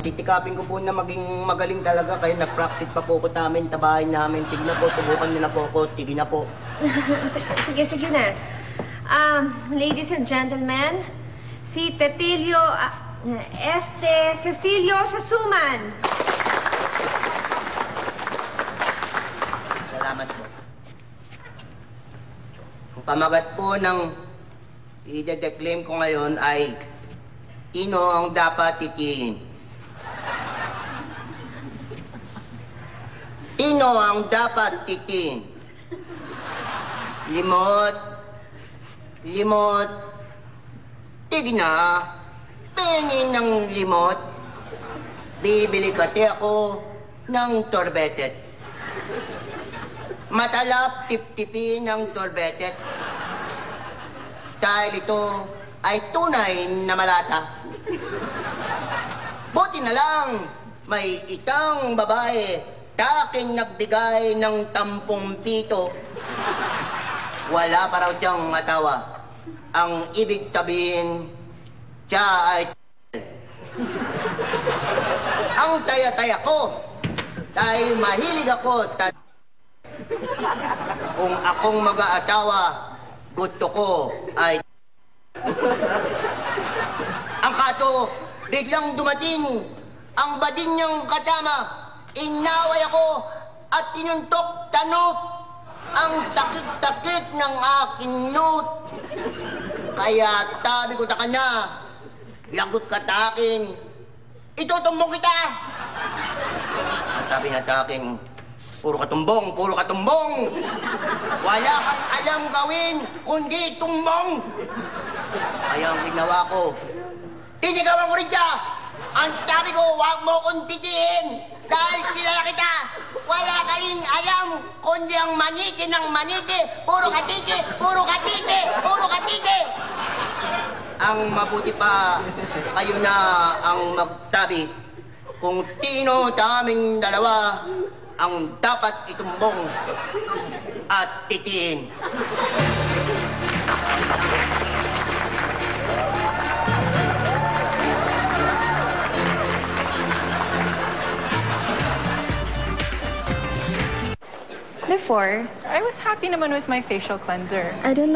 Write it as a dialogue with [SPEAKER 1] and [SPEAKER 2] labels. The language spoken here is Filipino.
[SPEAKER 1] Titikapin ko po na maging magaling talaga kayo. Nag-practice pa po ko namin, tabahin namin. Tignan po, tubukan niyo na po ako. Tignan na po.
[SPEAKER 2] Sige na. Ladies and gentlemen, si Tetilio Cecilio Sasuman.
[SPEAKER 1] Salamat po. Ang pamagat po ng i-declaim ko ngayon ay sino ang dapat titihin? Sino ang dapat titihin? Limot. Tigna. Pengin ng limot. Bibili kati ako ng torbetet. Matalap tip-tipin ng torbetet. Dahil ito ay tunay na malata. Buti na lang, may itang babae taking nagbigay ng 10 pito. Wala pa raw siyang matawa. Ang ibig sabihin, siya ay ang taya-taya ko dahil mahilig ako kung akong mag-aatawa, gusto ko ay ang kato, biglang dumating ang bading niyang katama. Inaway ako at tinuntok tanok ang takit-takit ng aking note. Kaya tabi ko ta kanya, lagot ka ta akin, itutumbong kita. Sabi na sa akin, puro katumbong. Wala kang alam gawin, kundi tumbong. Kaya ang ginawa ko, tinigawan ko rin siya. Ang sabi ko, huwag mo kong titihin. Dahil kilala kita, wala ka rin alam, kundi ang maniki ng maniki. Puro katiti. Ang mabuti pa, kayo na ang magtabi kung sino sa aming dalawa ang dapat itumbong at titiin.
[SPEAKER 3] Before,
[SPEAKER 4] I was happy naman with my facial cleanser.
[SPEAKER 3] I don't